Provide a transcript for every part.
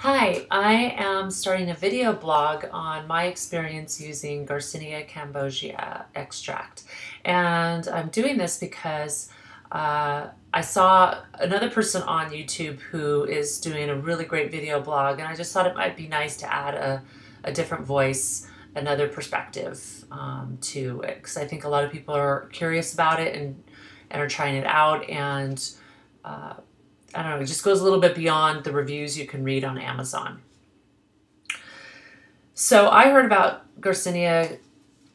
Hi, I am starting a video blog on my experience using Garcinia Cambogia extract. And I'm doing this because I saw another person on YouTube who is doing a really great video blog, and I just thought it might be nice to add a different voice, another perspective to it, because I think a lot of people are curious about it and are trying it out, and I don't know, it just goes a little bit beyond the reviews you can read on Amazon. So I heard about Garcinia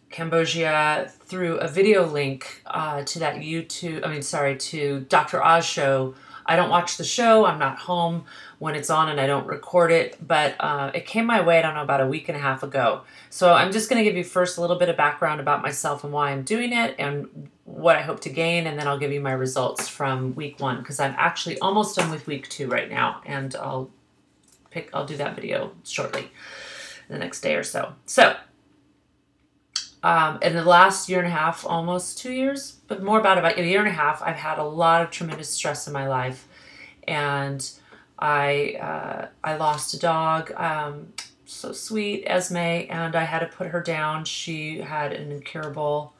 Cambogia through a video link to that to Dr. Oz show. I don't watch the show. I'm not home when it's on and I don't record it, but it came my way, I don't know, about a week and a half ago. So I'm just going to give you first a little bit of background about myself and why I'm doing it and what I hope to gain, and then I'll give you my results from week 1, because I'm actually almost done with week 2 right now, and I'll do that video shortly, the next day or so. So in the last year and a half, almost 2 years, but more about a year and a half, I've had a lot of tremendous stress in my life. And I lost a dog, so sweet, Esme, and I had to put her down. She had an incurable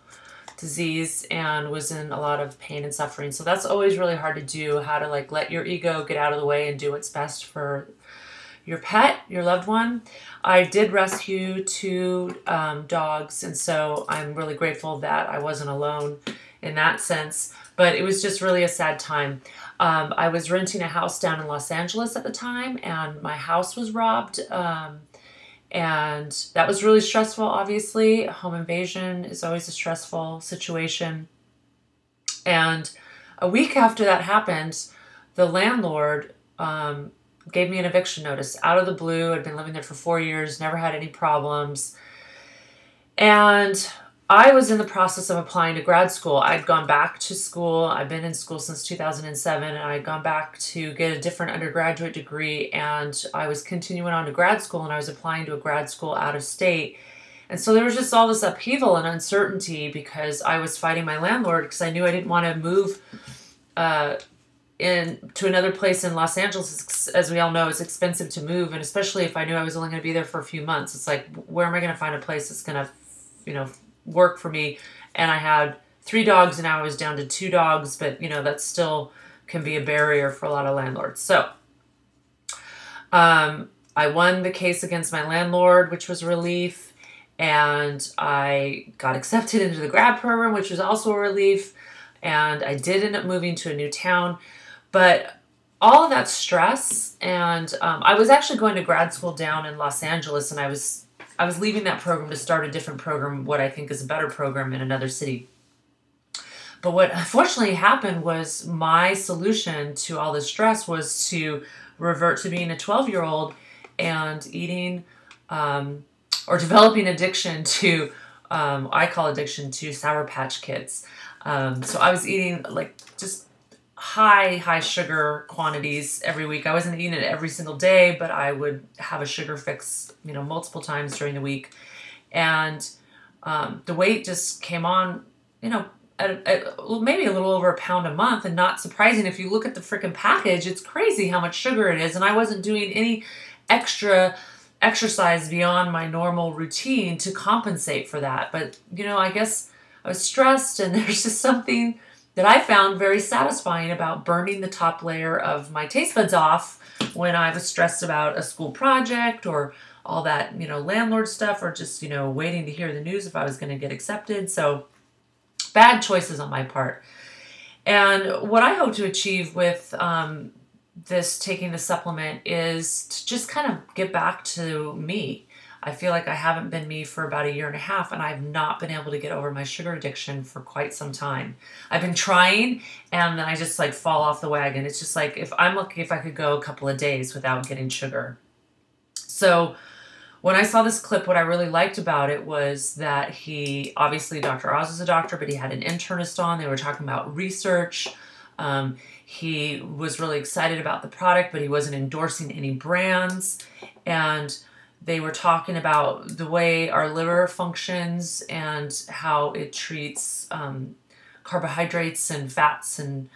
disease and was in a lot of pain and suffering. So that's always really hard to do, how to like let your ego get out of the way and do what's best for your pet, your loved one. I did rescue 2 dogs, and so I'm really grateful that I wasn't alone in that sense, but it was just really a sad time. I was renting a house down in Los Angeles at the time, and my house was robbed, and that was really stressful, obviously. Home invasion is always a stressful situation. And a week after that happened, the landlord gave me an eviction notice out of the blue. I'd been living there for 4 years, never had any problems. And I was in the process of applying to grad school. I'd gone back to school. I've been in school since 2007, and I'd gone back to get a different undergraduate degree, and I was continuing on to grad school, and I was applying to a grad school out of state. And so there was just all this upheaval and uncertainty because I was fighting my landlord because I knew I didn't want to move to another place in Los Angeles. As we all know, it's expensive to move, and especially if I knew I was only going to be there for a few months. It's like, where am I going to find a place that's going to, work for me? And I had 3 dogs, and now I was down to 2 dogs, but that still can be a barrier for a lot of landlords. So I won the case against my landlord, which was a relief, and I got accepted into the grad program, which was also a relief, and I did end up moving to a new town. But all of that stress, and I was actually going to grad school down in Los Angeles, and I was leaving that program to start a different program, what I think is a better program in another city. But what unfortunately happened was my solution to all this stress was to revert to being a 12-year-old and eating or developing addiction to, I call addiction to Sour Patch Kids. So I was eating like just high sugar quantities every week. I wasn't eating it every single day, but I would have a sugar fix, multiple times during the week. And the weight just came on, at maybe a little over 1 pound a month. And not surprising, if you look at the freaking package, it's crazy how much sugar it is. And I wasn't doing any extra exercise beyond my normal routine to compensate for that. But, I guess I was stressed, and there's just something that I found very satisfying about burning the top layer of my taste buds off when I was stressed about a school project or all that, landlord stuff, or just, waiting to hear the news if I was going to get accepted. So bad choices on my part. And what I hope to achieve with taking the supplement is to just kind of get back to me. I feel like I haven't been me for about 1.5 years, and I've not been able to get over my sugar addiction for quite some time. I've been trying, and then I just like fall off the wagon. It's just like, if I'm lucky, if I could go a couple of days without getting sugar. So when I saw this clip, what I really liked about it was that obviously Dr. Oz is a doctor, but he had an internist on. They were talking about research. He was really excited about the product, but he wasn't endorsing any brands. And they were talking about the way our liver functions and how it treats carbohydrates and fats and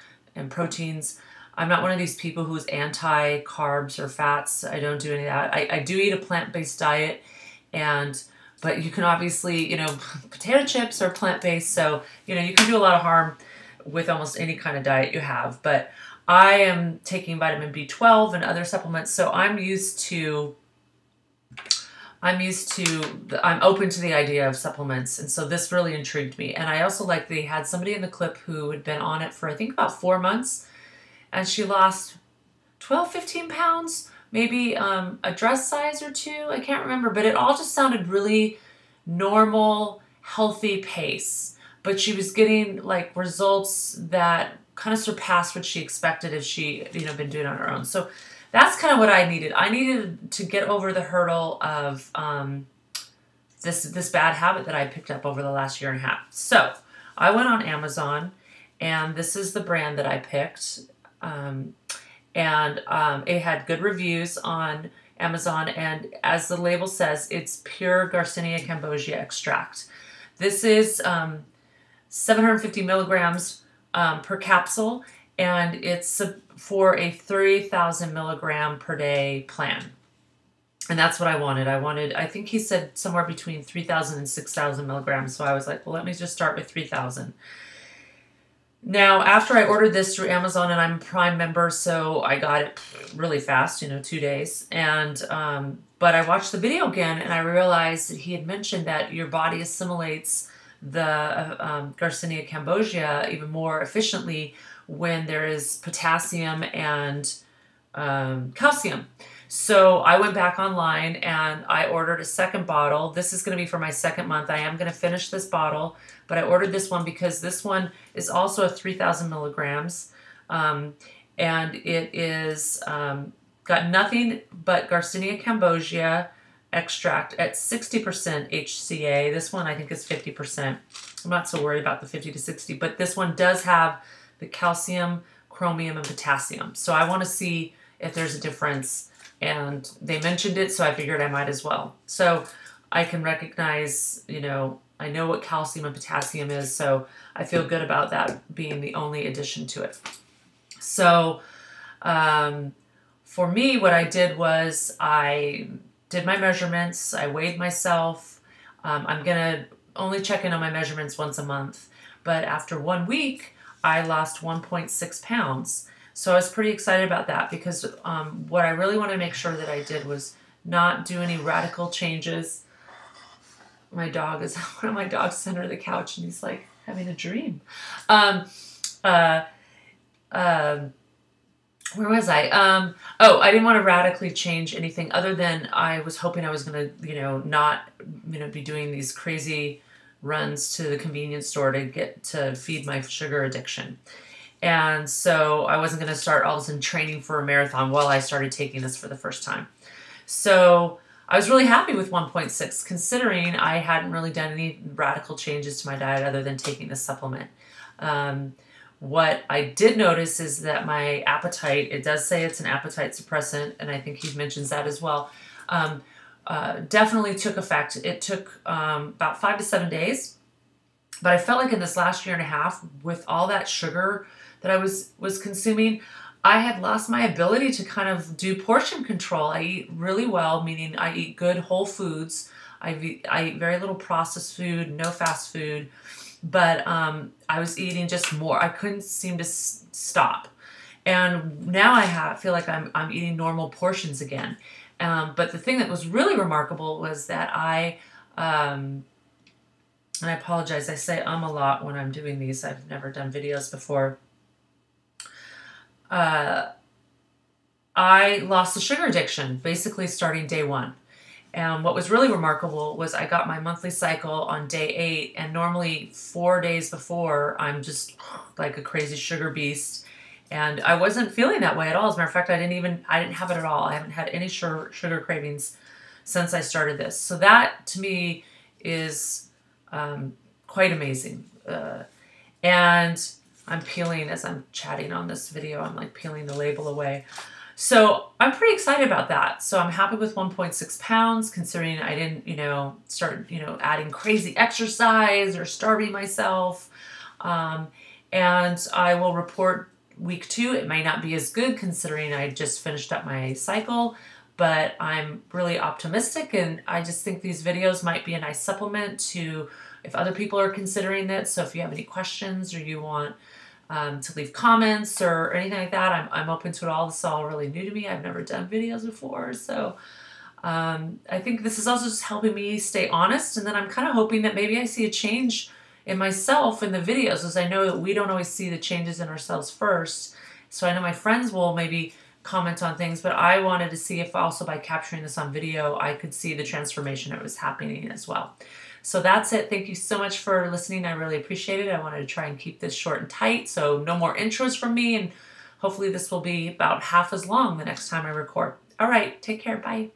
proteins I'm not one of these people who's anti-carbs or fats. I don't do any of that. I do eat a plant-based diet, but you can obviously, potato chips are plant-based, so, you can do a lot of harm with almost any kind of diet you have. But I am taking vitamin B12 and other supplements, so I'm open to the idea of supplements, and so this really intrigued me. And I also like they had somebody in the clip who had been on it for I think about 4 months, and she lost 12, 15 pounds, maybe a dress size or two, I can't remember, but it all just sounded really normal, healthy pace. But she was getting like results that kind of surpassed what she expected if she, been doing it on her own. So that's kind of what I needed. I needed to get over the hurdle of this bad habit that I picked up over the last year and a half. So I went on Amazon, and this is the brand that I picked. It had good reviews on Amazon, and as the label says, it's pure Garcinia Cambogia extract. This is 750 milligrams per capsule, and it's for a 3,000 milligram per day plan. And that's what I wanted. I think he said somewhere between 3,000 and 6,000 milligrams. So I was like, well, let me just start with 3,000. Now, after I ordered this through Amazon, and I'm a Prime member, so I got it really fast, 2 days. And but I watched the video again, and I realized that he had mentioned that your body assimilates the Garcinia Cambogia even more efficiently when there is potassium and calcium. So I went back online and I ordered a second bottle. This is going to be for my second month. I am going to finish this bottle, but I ordered this one because this one is also a 3,000 milligrams. And it is got nothing but Garcinia Cambogia extract at 60% HCA. This one I think is 50%. I'm not so worried about the 50 to 60, but this one does have the calcium, chromium, and potassium. So I want to see if there's a difference. And they mentioned it, so I figured I might as well. So I can recognize, I know what calcium and potassium is, so I feel good about that being the only addition to it. So for me, what I did was I did my measurements, I weighed myself. I'm going to only check in on my measurements once a month, but after 1 week, I lost 1.6 pounds. So I was pretty excited about that because what I really wanted to make sure that I did was not do any radical changes. One of my dogs is under the couch and he's like having a dream. Where was I? I didn't want to radically change anything other than I was hoping I was going to, not, be doing these crazy runs to the convenience store to feed my sugar addiction. And so I wasn't going to start all of a sudden training for a marathon while I started taking this for the first time. So I was really happy with 1.6, considering I hadn't really done any radical changes to my diet other than taking this supplement. What I did notice is that my appetite, it does say it's an appetite suppressant, and I think he mentions that as well, definitely took effect. It took about 5 to 7 days, but I felt like in this last year and a half, with all that sugar that I was consuming, I had lost my ability to kind of do portion control. I eat really well, meaning I eat good whole foods. I eat very little processed food, no fast food, but I was eating just more. I couldn't seem to stop. And now I feel like I'm eating normal portions again. But the thing that was really remarkable was that and I apologize, I say a lot when I'm doing these. I've never done videos before. I lost the sugar addiction, basically starting day 1. And what was really remarkable was I got my monthly cycle on day 8, and normally 4 days before, I'm just like a crazy sugar beast. And I wasn't feeling that way at all. As a matter of fact, I didn't have it at all. I haven't had any sugar cravings since I started this. So that, to me, is quite amazing. And I'm peeling, as I'm chatting on this video, I'm like peeling the label away. So I'm pretty excited about that. So I'm happy with 1.6 pounds, considering I didn't, start, adding crazy exercise or starving myself. And I will report week 2, it may not be as good considering I just finished up my cycle, but I'm really optimistic, and I just think these videos might be a nice supplement to if other people are considering it. So if you have any questions or you want to leave comments or anything like that, I'm open to it all. This is all really new to me. I've never done videos before, so I think this is also just helping me stay honest, and then I'm kind of hoping that maybe I see a change in myself in the videos, as I know that we don't always see the changes in ourselves first. So I know my friends will maybe comment on things, but I wanted to see if also by capturing this on video, I could see the transformation that was happening as well. So that's it. Thank you so much for listening. I really appreciate it. I wanted to try and keep this short and tight, so no more intros from me, and hopefully this will be about half as long the next time I record. All right, take care. Bye.